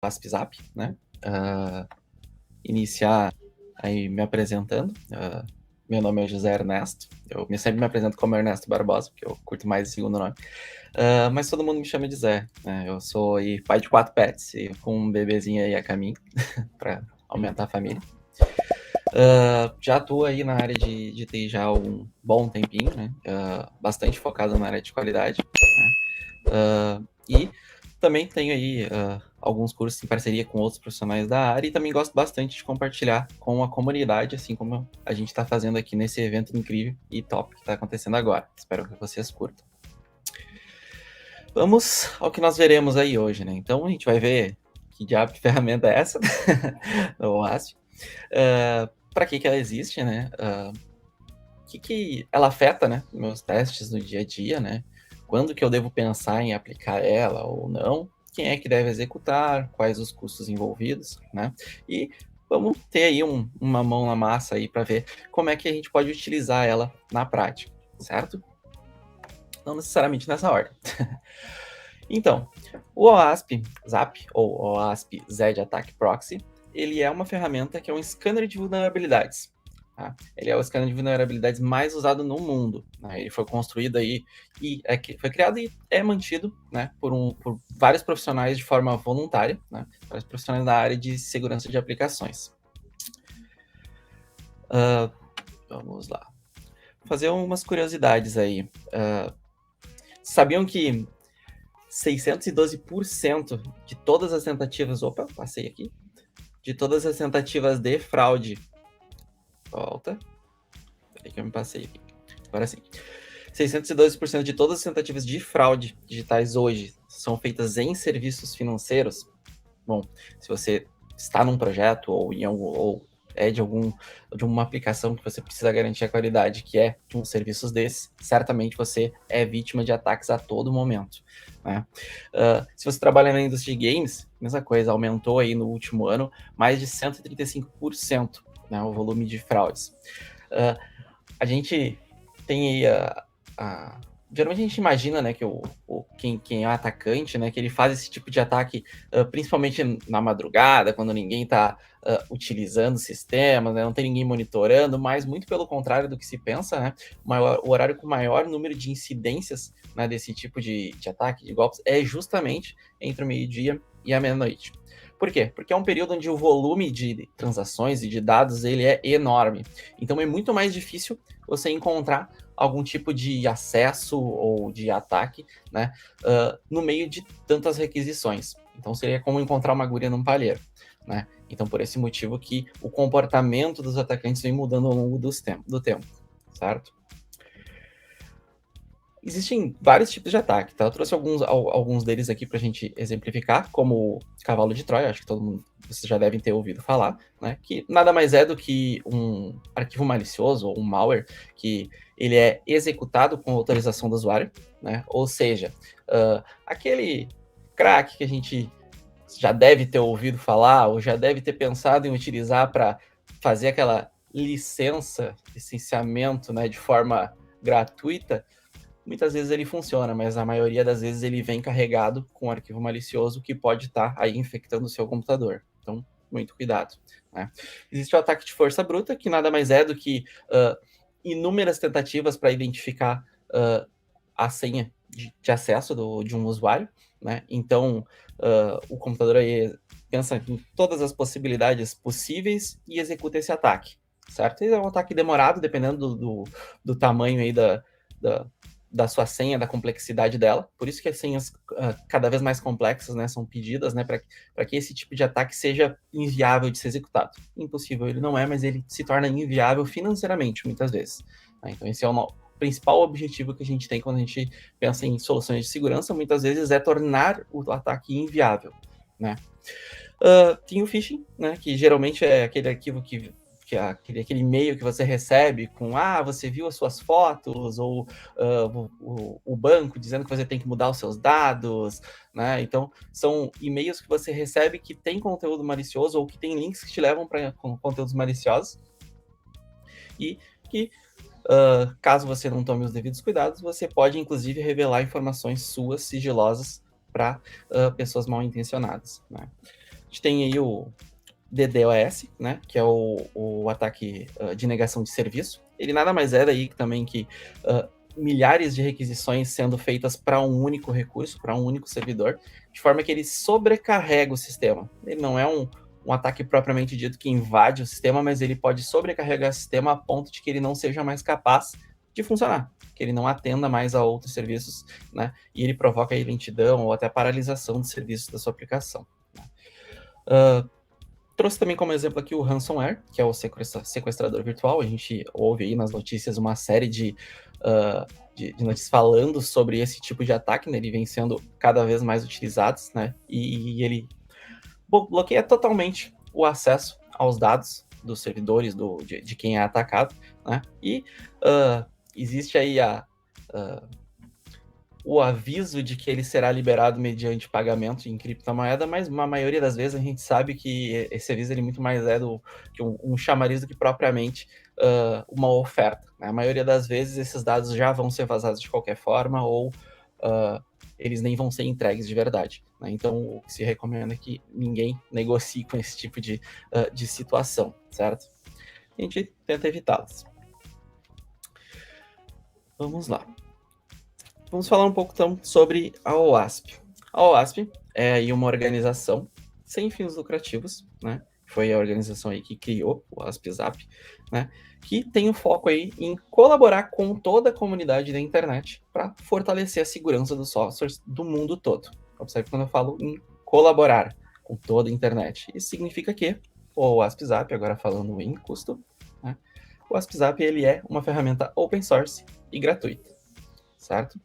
WhatsApp, né? Iniciar aí me apresentando. Meu nome é José Ernesto. Eu sempre me apresento como Ernesto Barbosa, porque eu curto mais o segundo nome. Mas todo mundo me chama de Zé, né? Eu sou aí pai de 4 pets e com um bebezinho aí a caminho para aumentar a família. Já atuo aí na área de TI já há um bom tempinho, né? Bastante focado na área de qualidade, né? E também tenho aí alguns cursos em parceria com outros profissionais da área e também gosto bastante de compartilhar com a comunidade, assim como a gente está fazendo aqui nesse evento incrível e top que está acontecendo agora. Espero que vocês curtam. Vamos ao que nós veremos aí hoje, né? Então a gente vai ver que diabo de ferramenta é essa, o OWASP, para que ela existe, né? O que ela afeta, né? Meus testes no dia a dia, né? Quando que eu devo pensar em aplicar ela ou não? Quem é que deve executar? Quais os custos envolvidos, né? E vamos ter aí uma mão na massa aí para ver como é que a gente pode utilizar ela na prática, certo? Não necessariamente nessa ordem. Então, o OASP ZAP, ou OASP Zed Attack Proxy, ele é uma ferramenta que é um scanner de vulnerabilidades. Tá? Ele é o scanner de vulnerabilidades mais usado no mundo. Né? Ele foi construído aí e foi criado e é mantido, né, por vários profissionais de forma voluntária, né, vários profissionais da área de segurança de aplicações. Vamos lá. Fazer umas curiosidades aí. Sabiam que 612% de todas as tentativas... Opa, passei aqui. De todas as tentativas de fraude... Volta. Peraí que eu me passei aqui. Agora sim. 612% de todas as tentativas de fraude digitais hoje são feitas em serviços financeiros. Bom, se você está num projeto ou é de uma aplicação que você precisa garantir a qualidade, que é de uns serviços desses, certamente você é vítima de ataques a todo momento. Né? Se você trabalha na indústria de games, mesma coisa, aumentou aí no último ano mais de 135%, né, o volume de fraudes. A gente tem aí geralmente a gente imagina, né, que quem é o atacante, né, que ele faz esse tipo de ataque principalmente na madrugada, quando ninguém está utilizando sistemas, né, não tem ninguém monitorando, mas muito pelo contrário do que se pensa, né, o horário com maior número de incidências, né, desse tipo de ataque, de golpes, é justamente entre o meio-dia e a meia-noite. Por quê? Porque é um período onde o volume de transações e de dados ele é enorme. Então é muito mais difícil você encontrar algum tipo de acesso ou de ataque, né, no meio de tantas requisições. Então seria como encontrar uma agulha num palheiro, né? Então por esse motivo que o comportamento dos atacantes vem mudando ao longo do tempo, certo? Existem vários tipos de ataque, tá? Eu trouxe alguns deles aqui para a gente exemplificar, como o cavalo de Troia, acho que vocês já devem ter ouvido falar, né? Que nada mais é do que um arquivo malicioso ou um malware que ele é executado com autorização do usuário, né? Ou seja, aquele crack que a gente já deve ter ouvido falar ou já deve ter pensado em utilizar para fazer aquela licenciamento, né, de forma gratuita. Muitas vezes ele funciona, mas a maioria das vezes ele vem carregado com um arquivo malicioso que pode estar aí infectando o seu computador. Então, muito cuidado. Né? Existe o ataque de força bruta, que nada mais é do que inúmeras tentativas para identificar a senha de acesso de um usuário. Né? Então, o computador aí pensa em todas as possibilidades possíveis e executa esse ataque. Certo? E é um ataque demorado, dependendo do tamanho aí da sua senha, da complexidade dela. Por isso que as senhas cada vez mais complexas, né, são pedidas, né, para que esse tipo de ataque seja inviável de ser executado. Impossível ele não é, mas ele se torna inviável financeiramente, muitas vezes. Né? Então esse é o principal objetivo que a gente tem quando a gente pensa em soluções de segurança, muitas vezes é tornar o ataque inviável. Né? Tem o phishing, né, que geralmente é aquele arquivo que aquele e-mail que você recebe com você viu as suas fotos, ou o banco dizendo que você tem que mudar os seus dados, né? Então, são e-mails que você recebe que tem conteúdo malicioso ou que tem links que te levam para conteúdos maliciosos e que, caso você não tome os devidos cuidados, você pode, inclusive, revelar informações suas sigilosas para pessoas mal intencionadas, né? gente tem aí o DDoS, né, que é o ataque de negação de serviço. Ele nada mais é daí também que milhares de requisições sendo feitas para um único recurso, para um único servidor, de forma que ele sobrecarrega o sistema. Ele não é um ataque propriamente dito que invade o sistema, mas ele pode sobrecarregar o sistema a ponto de que ele não seja mais capaz de funcionar, que ele não atenda mais a outros serviços, né? E ele provoca aí lentidão ou até paralisação dos serviços da sua aplicação. Né? Trouxe também como exemplo aqui o ransomware, que é o sequestrador virtual. A gente ouve aí nas notícias uma série de notícias falando sobre esse tipo de ataque, né? Ele vem sendo cada vez mais utilizado, né? E ele bloqueia totalmente o acesso aos dados dos servidores de quem é atacado, né? E existe aí o aviso de que ele será liberado mediante pagamento em criptomoeda, mas a maioria das vezes a gente sabe que esse aviso ele muito mais é que um chamariz do que propriamente uma oferta. Né? A maioria das vezes esses dados já vão ser vazados de qualquer forma ou eles nem vão ser entregues de verdade. Né? Então, o que se recomenda é que ninguém negocie com esse tipo de situação, certo? A gente tenta evitá-las. Vamos lá. Vamos falar um pouco, então, sobre a OASP. A OASP é aí uma organização sem fins lucrativos, né? Foi a organização aí que criou o ASP-Zap, né? Que tem o foco aí em colaborar com toda a comunidade da internet para fortalecer a segurança dos softwares do mundo todo. Observe quando eu falo em colaborar com toda a internet. Isso significa que o ASP-Zap, agora falando em custo, né? O ASP-Zap ele é uma ferramenta open source e gratuita, certo?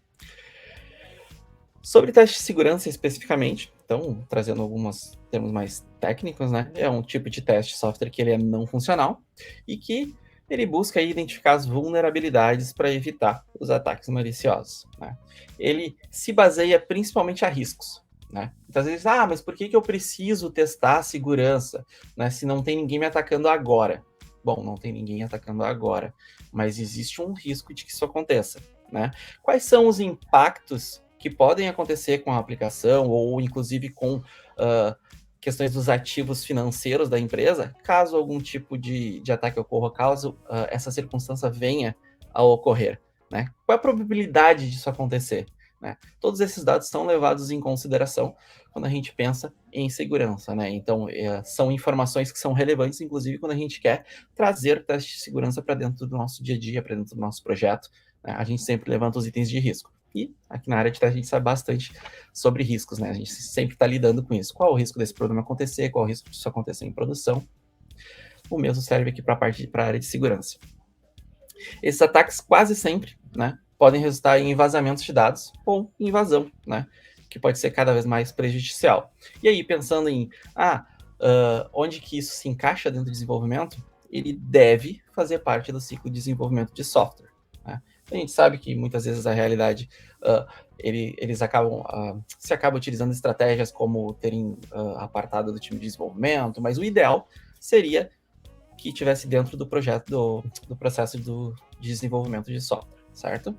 Sobre teste de segurança especificamente, então, trazendo alguns termos mais técnicos, né? É um tipo de teste de software que ele é não funcional e que ele busca identificar as vulnerabilidades para evitar os ataques maliciosos. Né? Ele se baseia principalmente a riscos. Né? Então, às vezes, mas por que eu preciso testar a segurança, né, se não tem ninguém me atacando agora? Bom, não tem ninguém atacando agora, mas existe um risco de que isso aconteça. Né? Quais são os impactos que podem acontecer com a aplicação ou inclusive com questões dos ativos financeiros da empresa, caso algum tipo de ataque ocorra, caso essa circunstância venha a ocorrer. Né? Qual é a probabilidade disso acontecer? Né? Todos esses dados são levados em consideração quando a gente pensa em segurança. Né? Então, são informações que são relevantes, inclusive, quando a gente quer trazer teste de segurança para dentro do nosso dia a dia, para dentro do nosso projeto. Né? A gente sempre levanta os itens de risco. E aqui na área de teste a gente sabe bastante sobre riscos, né? A gente sempre está lidando com isso. Qual o risco desse problema acontecer? Qual o risco disso acontecer em produção? O mesmo serve aqui para a área de segurança. Esses ataques quase sempre, né, podem resultar em vazamentos de dados ou invasão, né, que pode ser cada vez mais prejudicial. E aí, pensando em onde que isso se encaixa dentro do desenvolvimento, ele deve fazer parte do ciclo de desenvolvimento de software. Né? A gente sabe que muitas vezes a realidade eles se acabam utilizando estratégias como terem apartado do time de desenvolvimento, mas o ideal seria que estivesse dentro do projeto do processo de desenvolvimento de software, certo?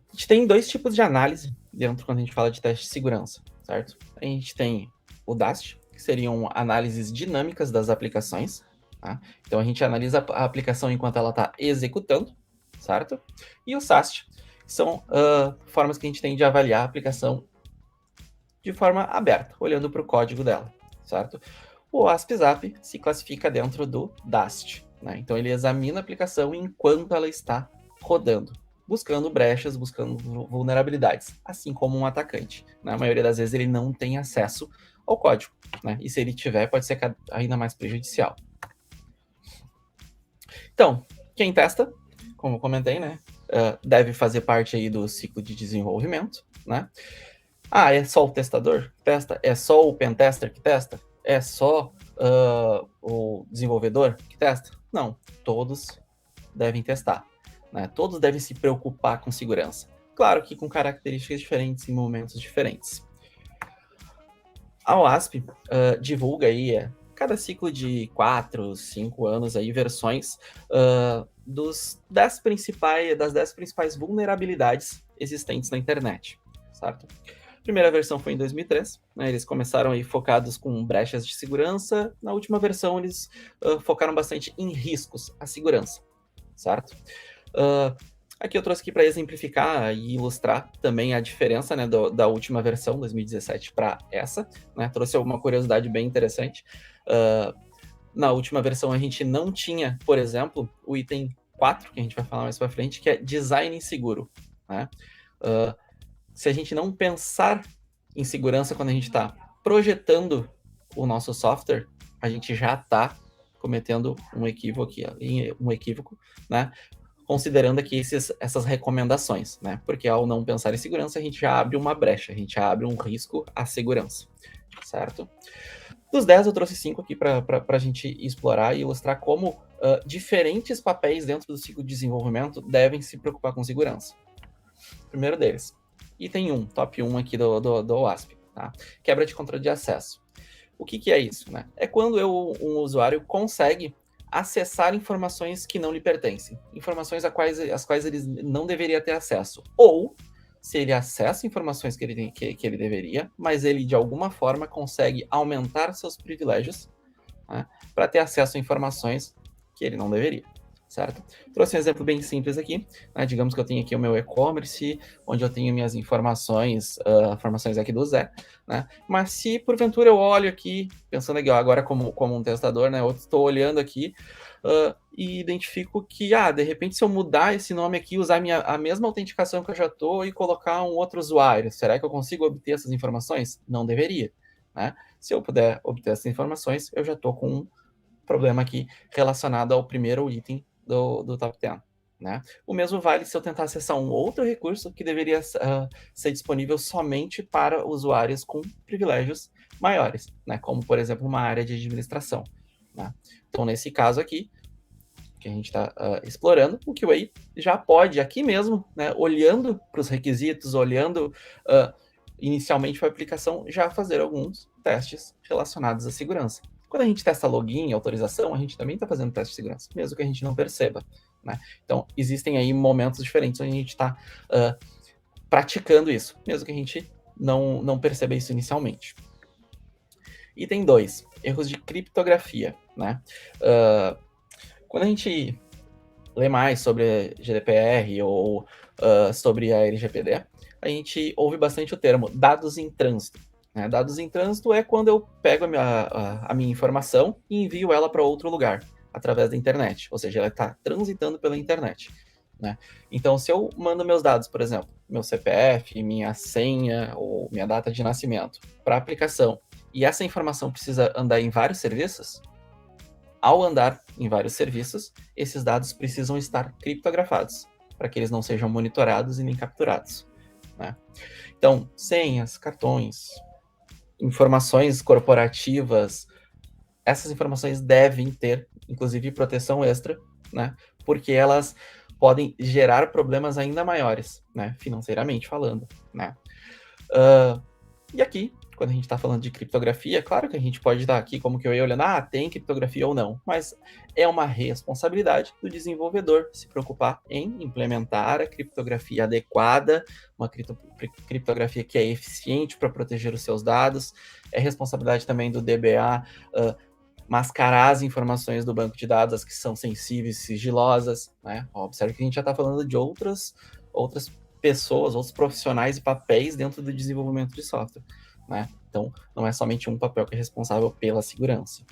A gente tem dois tipos de análise dentro quando a gente fala de teste de segurança, certo? A gente tem o DAST, que seriam análises dinâmicas das aplicações. Tá? Então a gente analisa a aplicação enquanto ela está executando, certo? E o SAST, que são formas que a gente tem de avaliar a aplicação de forma aberta, olhando para o código dela, certo? O ASP-Zap se classifica dentro do DAST. Né? Então ele examina a aplicação enquanto ela está rodando, buscando brechas, buscando vulnerabilidades, assim como um atacante. Na maioria das vezes ele não tem acesso ao código, né? E se ele tiver, pode ser ainda mais prejudicial. Então, quem testa, como eu comentei, né, deve fazer parte aí do ciclo de desenvolvimento, né? É só o testador que testa? É só o pentester que testa? É só o desenvolvedor que testa? Não, todos devem testar. Né? Todos devem se preocupar com segurança. Claro que com características diferentes em momentos diferentes. A OASP divulga aí, cada ciclo de 4, 5 anos, aí, versões das 10 principais vulnerabilidades existentes na internet. Certo? Primeira versão foi em 2003, né, eles começaram aí focados com brechas de segurança. Na última versão, eles focaram bastante em riscos à segurança, certo? Aqui eu trouxe aqui para exemplificar e ilustrar também a diferença, né, da última versão, 2017, para essa. Né? Trouxe alguma curiosidade bem interessante. Na última versão a gente não tinha, por exemplo, o item 4, que a gente vai falar mais para frente, que é design inseguro. Né? Se a gente não pensar em segurança quando a gente está projetando o nosso software, a gente já está cometendo um equívoco, né? Considerando aqui essas recomendações, né? Porque ao não pensar em segurança, a gente já abre uma brecha, a gente já abre um risco à segurança, certo? Dos 10, eu trouxe 5 aqui para a gente explorar e ilustrar como diferentes papéis dentro do ciclo de desenvolvimento devem se preocupar com segurança. Primeiro deles, item 1, top 1 aqui do OWASP, tá? Quebra de controle de acesso. O que é isso, né? É quando um usuário consegue acessar informações que não lhe pertencem, informações às quais ele não deveria ter acesso, ou se ele acessa informações que ele deveria, mas ele de alguma forma consegue aumentar seus privilégios, né, para ter acesso a informações que ele não deveria, certo? Trouxe um exemplo bem simples aqui, né? Digamos que eu tenho aqui o meu e-commerce, onde eu tenho minhas informações aqui do Zé, né? Mas se porventura eu olho aqui, pensando aqui, ó, agora como um testador, né? Eu estou olhando aqui e identifico que, de repente, se eu mudar esse nome aqui, usar a mesma autenticação que eu já estou e colocar um outro usuário, será que eu consigo obter essas informações? Não deveria, né? Se eu puder obter essas informações, eu já estou com um problema aqui relacionado ao primeiro item do top 10. Né? O mesmo vale se eu tentar acessar um outro recurso que deveria ser disponível somente para usuários com privilégios maiores, né? Como, por exemplo, uma área de administração. Né? Então, nesse caso aqui, que a gente está explorando, o QA já pode, aqui mesmo, né, olhando para os requisitos, olhando inicialmente para a aplicação, já fazer alguns testes relacionados à segurança. Quando a gente testa login, autorização, a gente também está fazendo teste de segurança, mesmo que a gente não perceba. Né? Então, existem aí momentos diferentes onde a gente está praticando isso, mesmo que a gente não perceba isso inicialmente. Item 2, erros de criptografia. Né? Quando a gente lê mais sobre GDPR ou sobre a LGPD, a gente ouve bastante o termo dados em trânsito. Né? Dados em trânsito é quando eu pego a minha informação e envio ela para outro lugar, através da internet. Ou seja, ela está transitando pela internet. Né? Então, se eu mando meus dados, por exemplo, meu CPF, minha senha ou minha data de nascimento para a aplicação, e essa informação precisa andar em vários serviços, ao andar em vários serviços, esses dados precisam estar criptografados, para que eles não sejam monitorados e nem capturados. Né? Então, senhas, cartões, informações corporativas, essas informações devem ter, inclusive, proteção extra, né? Porque elas podem gerar problemas ainda maiores, né? Financeiramente falando. Né? E aqui, quando a gente está falando de criptografia, claro que a gente pode estar aqui como que eu ia olhando, tem criptografia ou não, mas é uma responsabilidade do desenvolvedor se preocupar em implementar a criptografia adequada, uma criptografia que é eficiente para proteger os seus dados, é responsabilidade também do DBA mascarar as informações do banco de dados, as que são sensíveis, sigilosas, né? Observe que a gente já está falando de outras pessoas, outros profissionais e papéis dentro do desenvolvimento de software. Né? Então, não é somente um papel que é responsável pela segurança.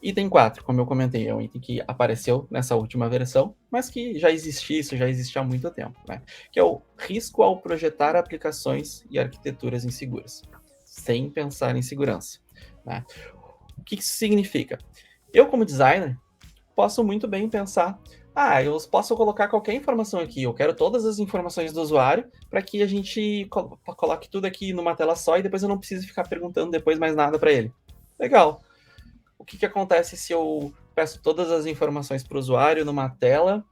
Item 4, como eu comentei, é um item que apareceu nessa última versão, mas que já existe há muito tempo, né? Que é o risco ao projetar aplicações e arquiteturas inseguras, sem pensar em segurança. Né? O que isso significa? Eu, como designer, posso muito bem pensar, eu posso colocar qualquer informação aqui, eu quero todas as informações do usuário para que a gente coloque tudo aqui numa tela só e depois eu não precise ficar perguntando depois mais nada para ele. Legal. O que acontece se eu peço todas as informações para o usuário numa tela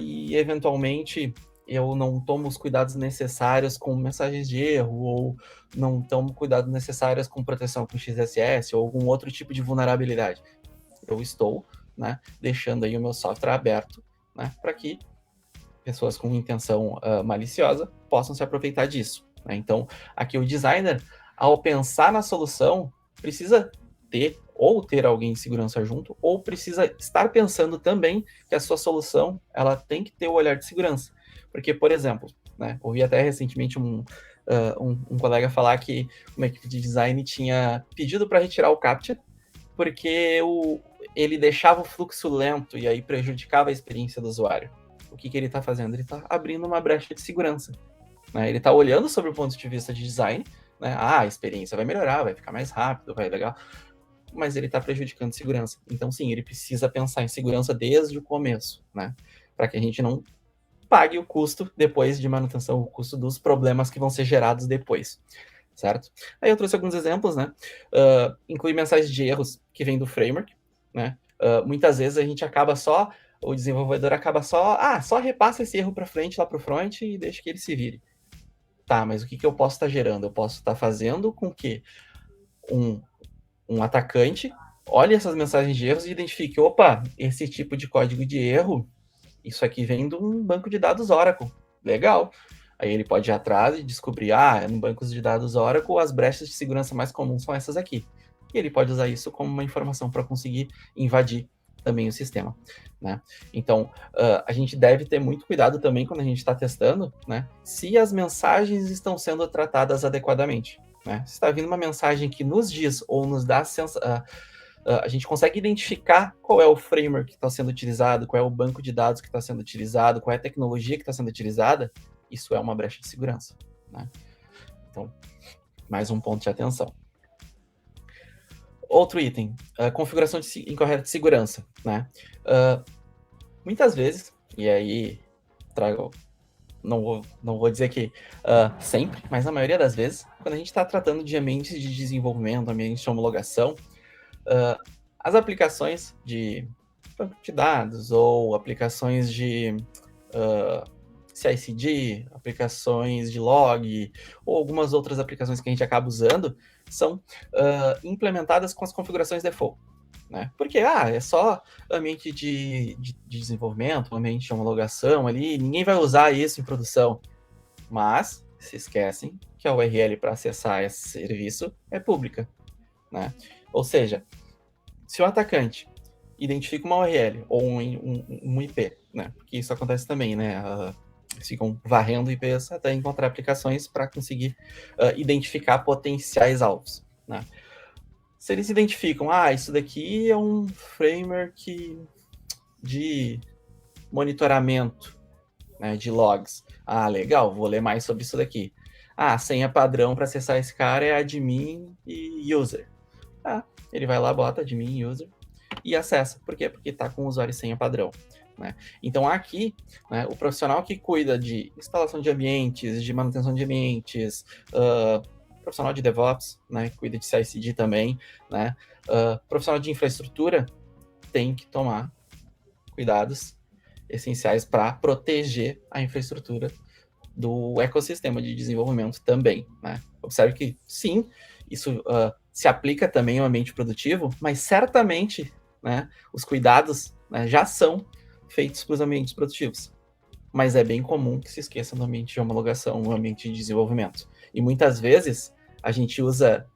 e eventualmente eu não tomo os cuidados necessários com mensagens de erro ou não tomo cuidados necessários com proteção com XSS ou algum outro tipo de vulnerabilidade? Eu estou, né, deixando aí o meu software aberto, né, para que pessoas com intenção maliciosa possam se aproveitar disso. né? Então, aqui o designer, ao pensar na solução, precisa ter alguém de segurança junto, ou precisa estar pensando também que a sua solução ela tem que ter o olhar de segurança. Porque, por exemplo, né, ouvi até recentemente um colega falar que uma equipe de design tinha pedido para retirar o CAPTCHA porque ele deixava o fluxo lento e aí prejudicava a experiência do usuário. O que ele está fazendo? Ele está abrindo uma brecha de segurança. Né? Ele está olhando sobre o ponto de vista de design, né? A experiência vai melhorar, vai ficar mais rápido, vai legal, mas ele está prejudicando segurança. Então, sim, ele precisa pensar em segurança desde o começo, né? Para que a gente não pague o custo depois de manutenção, o custo dos problemas que vão ser gerados depois, certo? Aí eu trouxe alguns exemplos, né? Inclui mensagens de erros que vêm do framework, né? Muitas vezes a gente acaba o desenvolvedor acaba só repassa esse erro para frente, lá para o front e deixa que ele se vire. Tá, mas o que eu posso estar gerando? Eu posso estar fazendo com que um atacante olhe essas mensagens de erros e identifique, opa, esse tipo de código de erro, isso aqui vem de um banco de dados Oracle. Legal. Aí ele pode ir atrás e descobrir, no banco de dados Oracle, as brechas de segurança mais comuns são essas aqui. E ele pode usar isso como uma informação para conseguir invadir também o sistema, né? Então, a gente deve ter muito cuidado também quando a gente está testando, né? Se as mensagens estão sendo tratadas adequadamente, né? Se está vindo uma mensagem que nos diz ou nos dá a gente consegue identificar qual é o framework que está sendo utilizado, qual é o banco de dados que está sendo utilizado, qual é a tecnologia que está sendo utilizada, isso é uma brecha de segurança, né? Então, mais um ponto de atenção. Outro item, configuração incorreta de segurança, né? Muitas vezes, e aí não vou dizer que sempre, mas na maioria das vezes, quando a gente está tratando de ambientes de desenvolvimento, ambientes de homologação, as aplicações de banco de dados ou aplicações de CI/CD, aplicações de log ou algumas outras aplicações que a gente acaba usando são implementadas com as configurações default. Né? Porque é só ambiente de desenvolvimento, ambiente de homologação ali, ninguém vai usar isso em produção. Mas se esquecem que a URL para acessar esse serviço é pública. Né? Ou seja, se o atacante identifica uma URL ou um IP, né? Porque isso acontece também, né? Eles ficam varrendo IPs até encontrar aplicações para conseguir identificar potenciais alvos, né? Se eles identificam, isso daqui é um framework de monitoramento, né, de logs. Legal, vou ler mais sobre isso daqui. A senha padrão para acessar esse cara é admin e user. Ele vai lá, bota admin e user e acessa. Por quê? Porque está com o usuário e senha padrão. Né? Então aqui, né, o profissional que cuida de instalação de ambientes, de manutenção de ambientes, profissional de DevOps, né, que cuida de CI/CD também, né, profissional de infraestrutura tem que tomar cuidados essenciais para proteger a infraestrutura do ecossistema de desenvolvimento também. Né? Observe que, sim, isso se aplica também ao ambiente produtivo, mas certamente, né, os cuidados, né, já são feitos para os ambientes produtivos. Mas é bem comum que se esqueça no ambiente de homologação, no ambiente de desenvolvimento. E muitas vezes a gente usa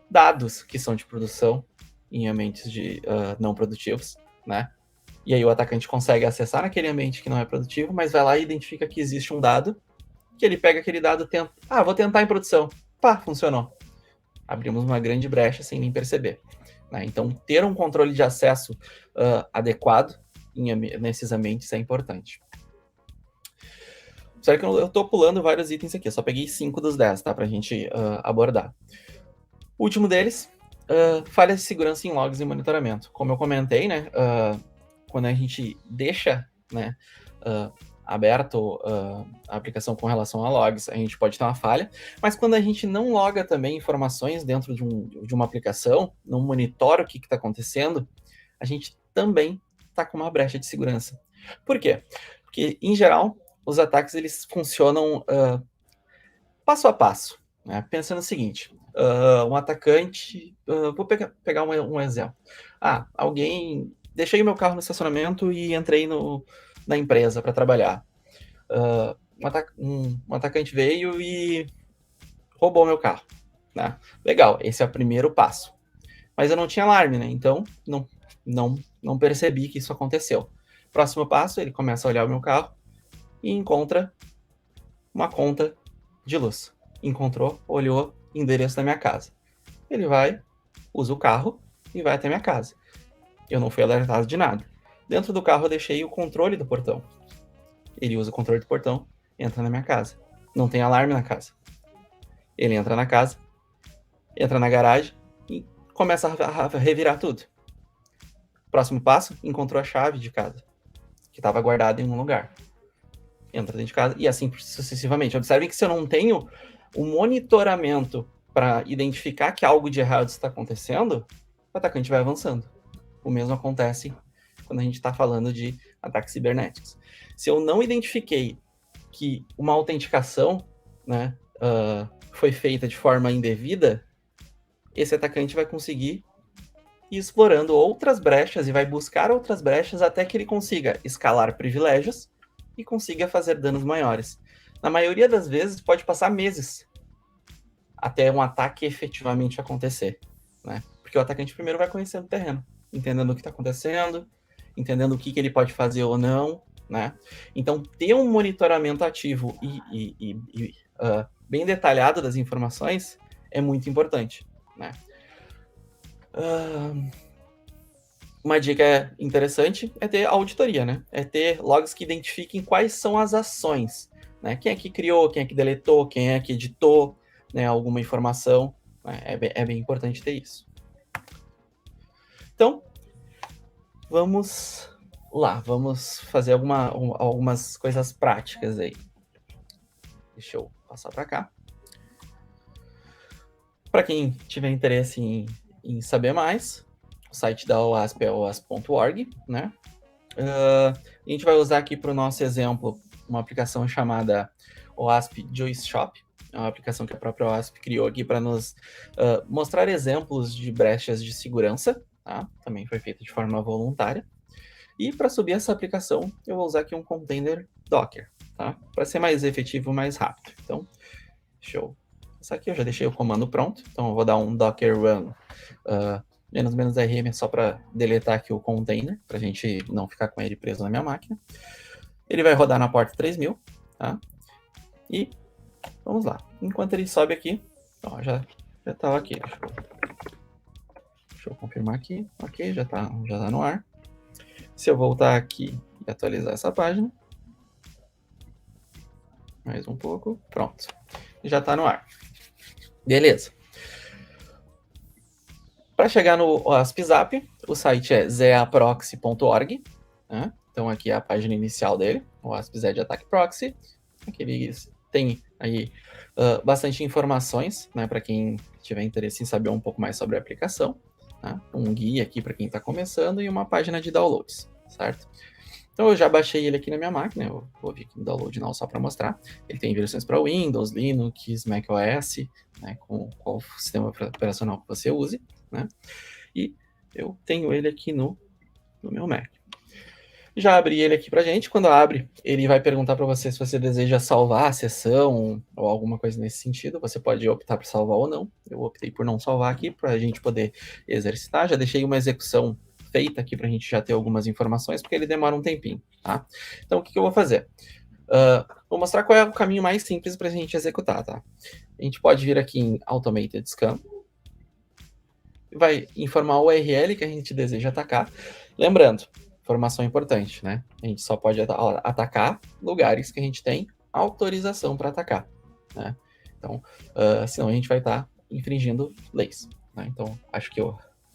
dados que são de produção em ambientes não produtivos, né? E aí o atacante consegue acessar naquele ambiente que não é produtivo, mas vai lá e identifica que existe um dado, que ele pega aquele dado e tenta, vou tentar em produção. Funcionou. Abrimos uma grande brecha sem nem perceber. Né? Então, ter um controle de acesso adequado nesses ambientes é importante. Será que eu estou pulando vários itens aqui, eu só peguei 5 dos 10, tá? Pra gente abordar. O último deles, falhas de segurança em logs e monitoramento. Como eu comentei, né? Quando a gente deixa, né, aberto a aplicação com relação a logs, a gente pode ter uma falha, mas quando a gente não loga também informações dentro de uma aplicação, não monitora o que está acontecendo, a gente também está com uma brecha de segurança. Por quê? Porque, em geral, os ataques eles funcionam passo a passo. Né? Pensa no seguinte, um atacante... vou pegar um exemplo. Deixei meu carro no estacionamento e entrei na empresa para trabalhar. um atacante veio e roubou meu carro. Né? Legal, esse é o primeiro passo. Mas eu não tinha alarme, né? Então não percebi que isso aconteceu. Próximo passo, ele começa a olhar o meu carro e encontra uma conta de luz. Encontrou, olhou endereço da minha casa. Ele vai, usa o carro e vai até minha casa. Eu não fui alertado de nada. Dentro do carro eu deixei o controle do portão. Ele usa o controle do portão, entra na minha casa. Não tem alarme na casa. Ele entra na casa, entra na garagem e começa a revirar tudo. Próximo passo, encontrou a chave de casa, que estava guardada em um lugar. Entra dentro de casa e assim sucessivamente. Observem que se eu não tenho o monitoramento para identificar que algo de errado está acontecendo, o atacante vai avançando. O mesmo acontece quando a gente está falando de ataques cibernéticos. Se eu não identifiquei que uma autenticação, né, foi feita de forma indevida, esse atacante vai conseguir ir explorando outras brechas e vai buscar outras brechas até que ele consiga escalar privilégios e consiga fazer danos maiores. Na maioria das vezes, pode passar meses até um ataque efetivamente acontecer, né? Porque o atacante primeiro vai conhecendo o terreno, entendendo o que está acontecendo, entendendo o que ele pode fazer ou não, né? Então, ter um monitoramento ativo e bem detalhado das informações é muito importante, né? Uma dica interessante é ter auditoria, né? É ter logs que identifiquem quais são as ações, né? Quem é que criou, quem é que deletou, quem é que editou, né, alguma informação. Né? É bem importante ter isso. Então, vamos lá, vamos fazer algumas coisas práticas aí. Deixa eu passar para cá. Para quem tiver interesse em saber mais, o site da OASP é oasp.org, né? A gente vai usar aqui para o nosso exemplo uma aplicação chamada OASP Juice Shop, é uma aplicação que a própria OASP criou aqui para nos mostrar exemplos de brechas de segurança, tá? Também foi feita de forma voluntária. E para subir essa aplicação, eu vou usar aqui um container Docker, tá? Para ser mais efetivo, mais rápido. Então, deixa eu... Isso aqui eu já deixei o comando pronto, então eu vou dar um docker run -rm só para deletar aqui o container, para a gente não ficar com ele preso na minha máquina. Ele vai rodar na porta 3000, tá? E vamos lá. Enquanto ele sobe aqui, ó, já estava aqui. Deixa eu confirmar aqui. Ok, já tá no ar. Se eu voltar aqui e atualizar essa página, mais um pouco, pronto. Já está no ar. Beleza. Para chegar no OASP-Zap, o site é zeaproxy.org, né? Então aqui é a página inicial dele, o OASP-Z de Attack Proxy. Aqui ele tem aí bastante informações, né, para quem tiver interesse em saber um pouco mais sobre a aplicação, né? Um guia aqui para quem está começando e uma página de downloads, certo? Então eu já baixei ele aqui na minha máquina, eu vou vir aqui no download now só para mostrar. Ele tem versões para Windows, Linux, macOS, né, com qual sistema operacional que você use, né? E eu tenho ele aqui no meu Mac. Já abri ele aqui pra gente. Quando abre, ele vai perguntar para você se você deseja salvar a sessão ou alguma coisa nesse sentido. Você pode optar por salvar ou não. Eu optei por não salvar aqui para a gente poder exercitar. Já deixei uma execução feita aqui para a gente já ter algumas informações, porque ele demora um tempinho, tá? Então, o que eu vou fazer? Vou mostrar qual é o caminho mais simples para a gente executar, tá? A gente pode vir aqui em Automated Scan, vai informar o URL que a gente deseja atacar. Lembrando, informação importante, né? A gente só pode atacar lugares que a gente tem autorização para atacar, né? Então, senão a gente vai estar infringindo leis, né? Então, acho que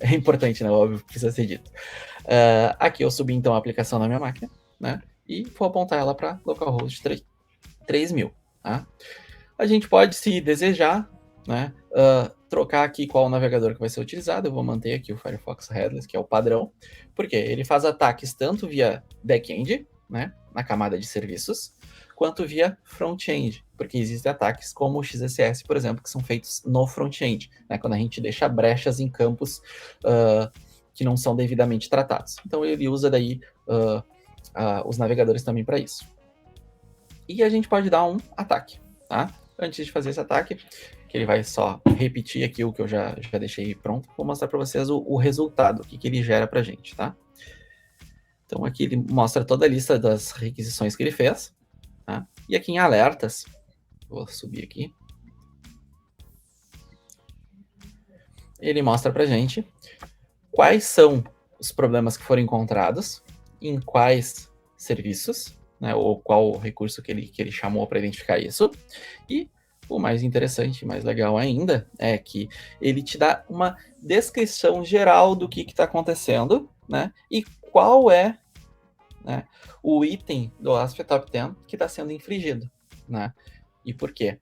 é importante, né? Óbvio, precisa ser dito. Aqui eu subi, então, a aplicação na minha máquina, né? E vou apontar ela para localhost 3000, tá? A gente pode, se desejar, né, trocar aqui qual navegador que vai ser utilizado. Eu vou manter aqui o Firefox Headless, que é o padrão, porque ele faz ataques tanto via back-end, né, na camada de serviços, quanto via front-end, porque existem ataques como o XSS, por exemplo, que são feitos no front-end, né, quando a gente deixa brechas em campos que não são devidamente tratados. Então ele usa daí os navegadores também para isso. E a gente pode dar um ataque, tá? Antes de fazer esse ataque, que ele vai só repetir aqui o que eu já deixei pronto, vou mostrar para vocês o resultado, o que ele gera para a gente, tá? Então aqui ele mostra toda a lista das requisições que ele fez, tá? E aqui em alertas, vou subir aqui, ele mostra para a gente quais são os problemas que foram encontrados, em quais serviços, né, ou qual recurso que ele chamou para identificar isso. E o mais interessante, mais legal ainda, é que ele te dá uma descrição geral do que está acontecendo, né, e qual é, né, o item do ASP Top 10 que está sendo infringido, né, e por quê.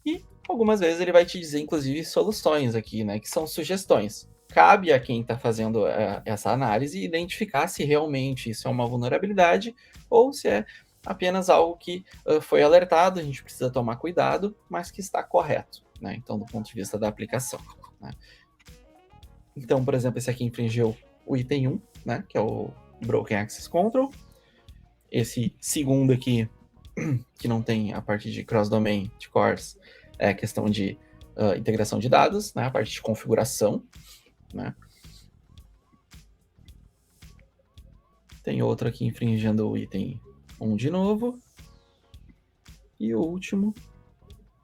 E algumas vezes ele vai te dizer, inclusive, soluções aqui, né, que são sugestões. Cabe a quem está fazendo essa análise identificar se realmente isso é uma vulnerabilidade ou se é apenas algo que foi alertado, a gente precisa tomar cuidado, mas que está correto, né? Então, do ponto de vista da aplicação, né? Então, por exemplo, esse aqui infringiu o item 1, né, que é o Broken Access Control. Esse segundo aqui, que não tem a parte de cross-domain, de cores, é questão de integração de dados, né, a parte de configuração, né. Tem outro aqui infringindo o item 1 de novo. E o último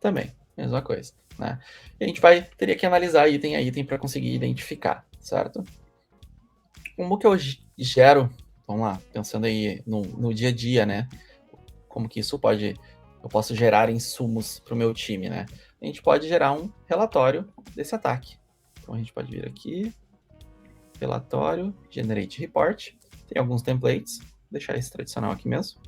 também, mesma coisa, né. E a gente teria que analisar item a item para conseguir identificar, certo? Como que eu gero, vamos lá, pensando aí no dia a dia, né, como que isso eu posso gerar insumos para o meu time, né? A gente pode gerar um relatório desse ataque. Então a gente pode vir aqui, relatório, generate report, tem alguns templates, vou deixar esse tradicional aqui mesmo,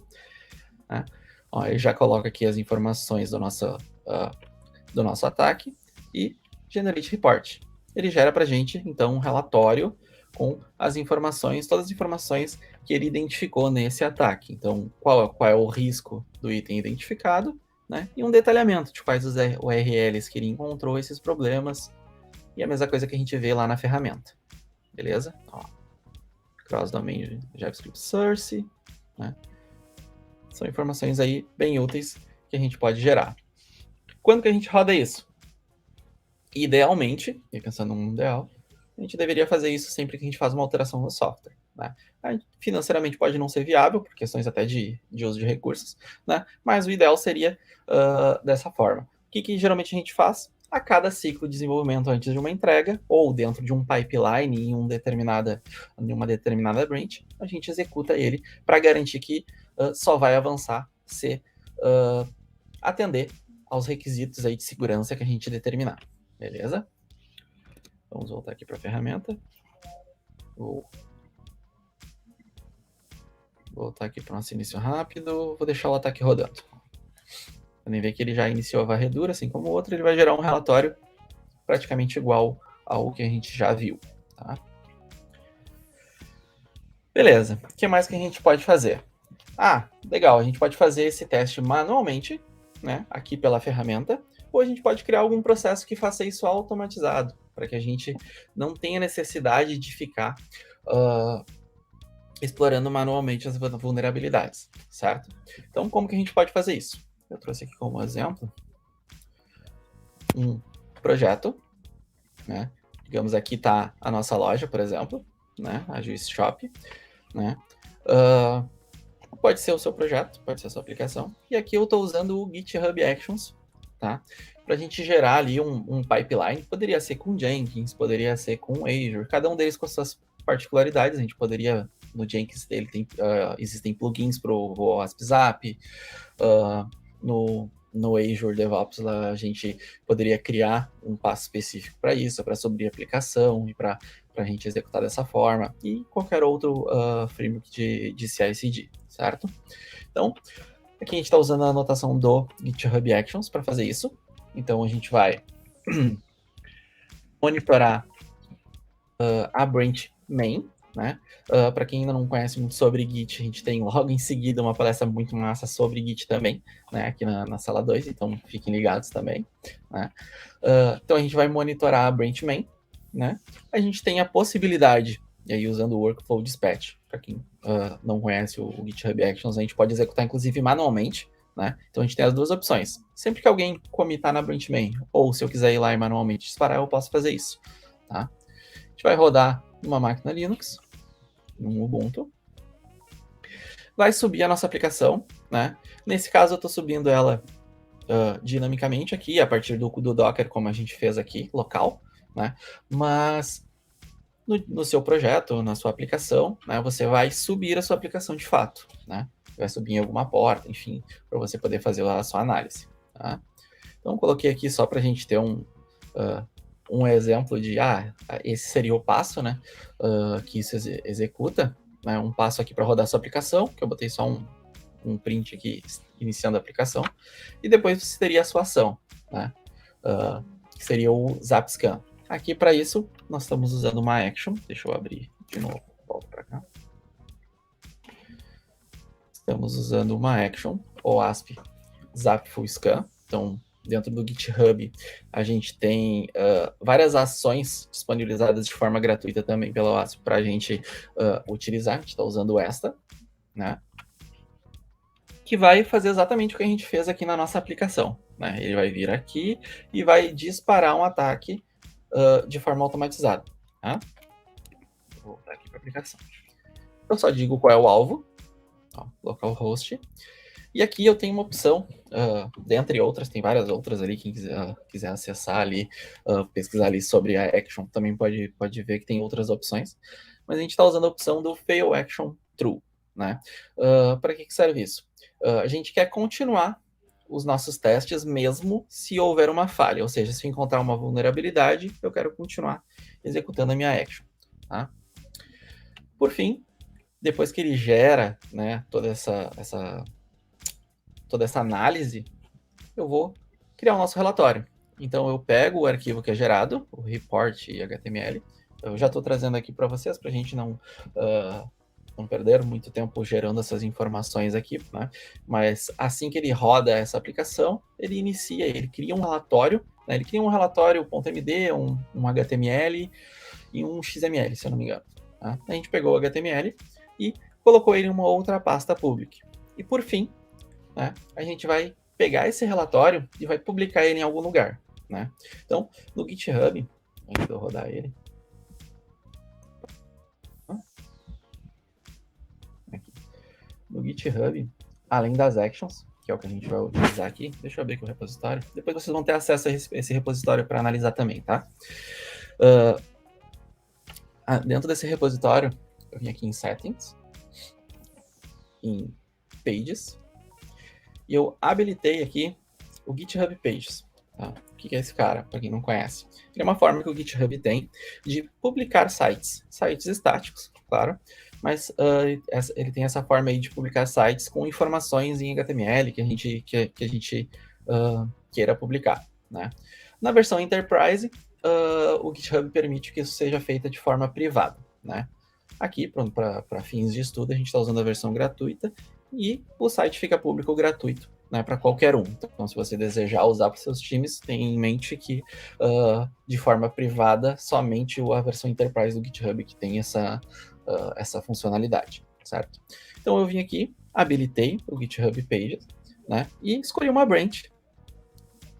né? Ó, ele já coloca aqui as informações do nosso ataque e generate report. Ele gera para a gente, então, um relatório com as informações, todas as informações que ele identificou nesse ataque. Então, qual é o risco do item identificado, né? E um detalhamento de quais os URLs que ele encontrou esses problemas. E a mesma coisa que a gente vê lá na ferramenta. Beleza? Ó, cross-domain JavaScript source, né? São informações aí bem úteis que a gente pode gerar. Quando que a gente roda isso? Idealmente, e pensando num ideal, a gente deveria fazer isso sempre que a gente faz uma alteração no software, né? Financeiramente pode não ser viável, por questões até de uso de recursos, né? Mas o ideal seria dessa forma. O que geralmente a gente faz? A cada ciclo de desenvolvimento antes de uma entrega, ou dentro de um pipeline em uma determinada branch, a gente executa ele para garantir que só vai avançar se atender aos requisitos aí de segurança que a gente determinar. Beleza? Vamos voltar aqui para a ferramenta. Vou voltar aqui para o nosso início rápido. Vou deixar o ataque rodando. Podem ver que ele já iniciou a varredura, assim como o outro. Ele vai gerar um relatório praticamente igual ao que a gente já viu. Tá? Beleza. O que mais que a gente pode fazer? Legal. A gente pode fazer esse teste manualmente, né, aqui pela ferramenta, ou a gente pode criar algum processo que faça isso automatizado, para que a gente não tenha necessidade de ficar explorando manualmente as vulnerabilidades, certo? Então, como que a gente pode fazer isso? Eu trouxe aqui como exemplo um projeto, né? Digamos, aqui está a nossa loja, por exemplo, né? A Juice Shop, né? Pode ser o seu projeto, pode ser a sua aplicação. E aqui eu estou usando o GitHub Actions, tá? Para a gente gerar ali um pipeline. Poderia ser com Jenkins, poderia ser com Azure, cada um deles com suas particularidades. A gente poderia, no Jenkins dele existem plugins para o OWASP Zap, no Azure DevOps lá, a gente poderia criar um passo específico para isso, para subir a aplicação e para a gente executar dessa forma, e qualquer outro framework de CI/CD, certo? Então, aqui a gente está usando a anotação do GitHub Actions para fazer isso. Então, a gente vai monitorar a branch main, né? Para quem ainda não conhece muito sobre Git, a gente tem logo em seguida uma palestra muito massa sobre Git também, né? Aqui na sala 2, então fiquem ligados também, né? Então a gente vai monitorar a branch main, né? A gente tem a possibilidade, e aí usando o Workflow Dispatch, para quem não conhece o GitHub Actions, a gente pode executar inclusive manualmente, né? Então a gente tem as duas opções. Sempre que alguém comitar na branch main, ou se eu quiser ir lá e manualmente disparar, eu posso fazer isso, tá? A gente vai rodar numa máquina Linux, num Ubuntu, vai subir a nossa aplicação, né? Nesse caso eu estou subindo ela dinamicamente aqui, a partir do Docker, como a gente fez aqui, local, né? Mas no seu projeto, na sua aplicação, né, você vai subir a sua aplicação de fato, né? Vai subir em alguma porta, enfim, para você poder fazer a sua análise, tá? Então, coloquei aqui só para a gente ter um exemplo de, esse seria o passo, né, que isso executa, né, um passo aqui para rodar a sua aplicação, que eu botei só um print aqui iniciando a aplicação, e depois você teria a sua ação, né, que seria o Zapscan. Aqui, para isso, nós estamos usando uma action. Deixa eu abrir de novo. Volto para cá. Estamos usando uma action, OASP Zap Full Scan. Então, dentro do GitHub, a gente tem várias ações disponibilizadas de forma gratuita também pela OASP para a gente utilizar. A gente está usando esta, né? Que vai fazer exatamente o que a gente fez aqui na nossa aplicação, né? Ele vai vir aqui e vai disparar um ataque de forma automatizada. Tá? Vou voltar aqui para a aplicação. Eu só digo qual é o alvo, ó, localhost, e aqui eu tenho uma opção, dentre outras, tem várias outras ali, quem quiser acessar ali, pesquisar ali sobre a action, também pode ver que tem outras opções, mas a gente está usando a opção do fail action true, né? Para que serve isso? A gente quer continuar os nossos testes mesmo se houver uma falha, ou seja, se eu encontrar uma vulnerabilidade, eu quero continuar executando a minha action, tá? Por fim, depois que ele gera, né, toda essa análise, eu vou criar o nosso relatório. Então eu pego o arquivo que é gerado, o report HTML, eu já estou trazendo aqui para vocês, para a gente não perder muito tempo gerando essas informações aqui, né? Mas assim que ele roda essa aplicação, ele inicia, ele cria um relatório, né? Ele cria um relatório .md, um HTML e um XML, se eu não me engano. Tá? A gente pegou o HTML e colocou ele em uma outra pasta public. E por fim, né, a gente vai pegar esse relatório e vai publicar ele em algum lugar, né? Então, no GitHub, antes de eu rodar ele, aqui. No GitHub, além das actions, que é o que a gente vai utilizar aqui, deixa eu abrir aqui o repositório, depois vocês vão ter acesso a esse repositório para analisar também, tá? Dentro desse repositório, eu vim aqui em Settings, em Pages, e eu habilitei aqui o GitHub Pages. Tá? O que é esse cara, para quem não conhece? Ele é uma forma que o GitHub tem de publicar sites estáticos, claro, mas ele tem essa forma aí de publicar sites com informações em HTML que a gente queira publicar, né? Na versão Enterprise, o GitHub permite que isso seja feito de forma privada, né? Aqui, para fins de estudo, a gente está usando a versão gratuita e o site fica público gratuito, né, para qualquer um. Então, se você desejar usar para os seus times, tenha em mente que, de forma privada, somente a versão Enterprise do GitHub que tem essa funcionalidade, certo? Então, eu vim aqui, habilitei o GitHub Pages, né, e escolhi uma branch,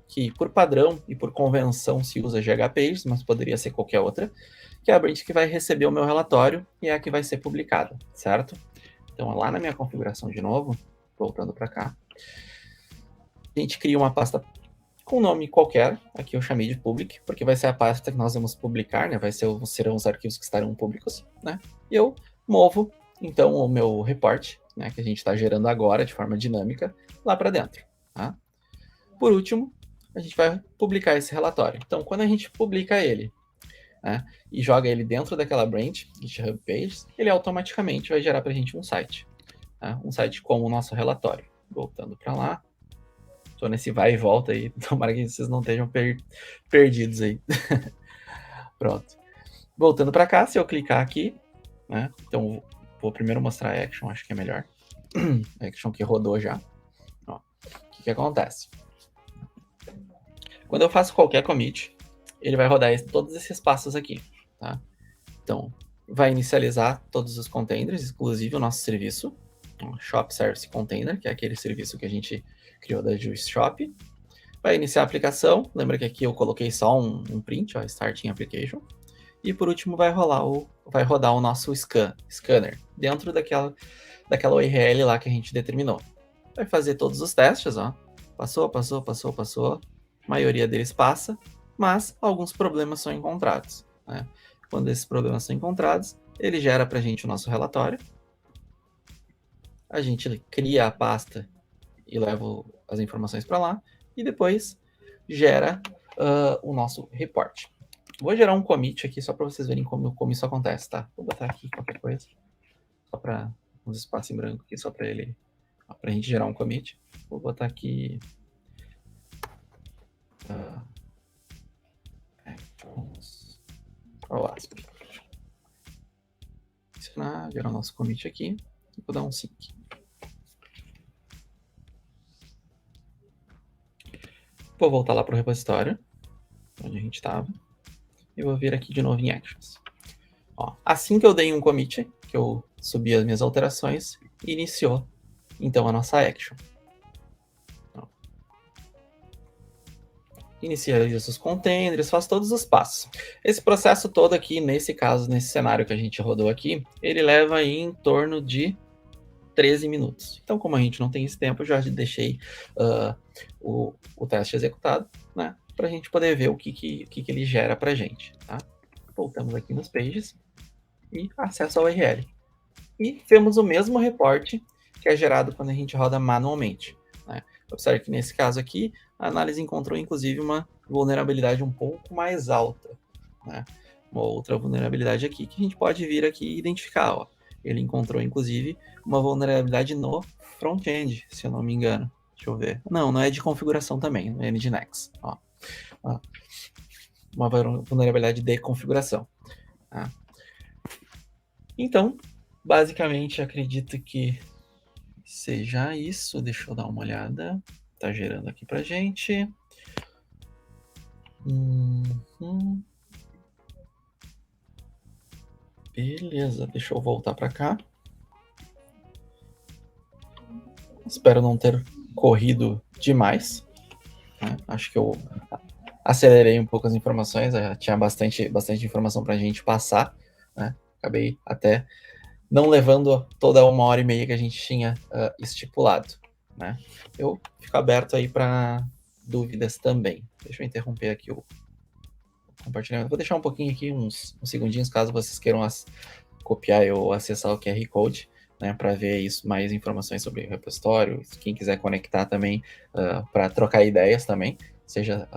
que por padrão e por convenção se usa GH Pages, mas poderia ser qualquer outra, que é a branch que vai receber o meu relatório e é a que vai ser publicada, certo? Então, lá na minha configuração de novo, voltando para cá, a gente cria uma pasta com nome qualquer, aqui eu chamei de public, porque vai ser a pasta que nós vamos publicar, né? Serão os arquivos que estarão públicos, né? E eu movo, então, o meu report, né, que a gente está gerando agora de forma dinâmica, lá para dentro, tá? Por último, a gente vai publicar esse relatório. Então, quando a gente publica ele, né, e joga ele dentro daquela branch, GitHub Pages, ele automaticamente vai gerar para a gente um site. Tá? Um site com o nosso relatório. Voltando para lá. Estou nesse vai e volta aí. Tomara que vocês não estejam perdidos aí. Pronto. Voltando para cá, se eu clicar aqui, né, então vou primeiro mostrar a action, acho que é melhor. A action que rodou já. Ó, o que acontece? Quando eu faço qualquer commit, ele vai rodar todos esses passos aqui, tá? Então, vai inicializar todos os containers, inclusive o nosso serviço, Shop Service Container, que é aquele serviço que a gente criou da Juice Shop. Vai iniciar a aplicação. Lembra que aqui eu coloquei só um print, ó, Starting Application. E por último vai rodar o nosso scanner dentro daquela URL lá que a gente determinou. Vai fazer todos os testes, ó. Passou. A maioria deles passa, mas alguns problemas são encontrados, né? Quando esses problemas são encontrados, ele gera para a gente o nosso relatório. A gente cria a pasta e leva as informações para lá. E depois gera o nosso report. Vou gerar um commit aqui só para vocês verem como isso acontece, tá? Vou botar aqui qualquer coisa, só para uns espaços em branco aqui, só para a gente gerar um commit. Vou botar aqui OWASP. Adicionar, gerar o nosso commit aqui. Vou dar um sync. Vou voltar lá para o repositório, onde a gente estava. E vou vir aqui de novo em Actions. Ó, assim que eu dei um commit, que eu subi as minhas alterações, iniciou, então, a nossa action. Inicializa os containers, faz todos os passos. Esse processo todo aqui, nesse caso, nesse cenário que a gente rodou aqui, ele leva aí em torno de 13 minutos. Então, como a gente não tem esse tempo, eu já deixei o teste executado, né, para a gente poder ver o que ele gera para a gente. Tá? Voltamos aqui nos pages e acesso ao URL. E temos o mesmo reporte que é gerado quando a gente roda manualmente, né? Observe que nesse caso aqui, a análise encontrou inclusive uma vulnerabilidade um pouco mais alta, né? Uma outra vulnerabilidade aqui que a gente pode vir aqui e identificar, ó. Ele encontrou inclusive uma vulnerabilidade no front-end, se eu não me engano. Deixa eu ver. Não é de configuração também, é Nginx. Ó. Uma vulnerabilidade de configuração. Tá? Então, basicamente, acredito que seja isso. Deixa eu dar uma olhada. Tá gerando aqui pra gente. Beleza, deixa eu voltar para cá. Espero não ter corrido demais, né? Acho que eu acelerei um pouco as informações, tinha bastante informação para a gente passar, né? Acabei até não levando toda 1h30 que a gente tinha estipulado, né? Eu fico aberto aí para dúvidas também. Deixa eu interromper aqui o compartilhamento. Vou deixar um pouquinho aqui, uns segundinhos, caso vocês queiram copiar ou acessar o QR Code, né, para ver isso, mais informações sobre o repositório. Quem quiser conectar também para trocar ideias também, seja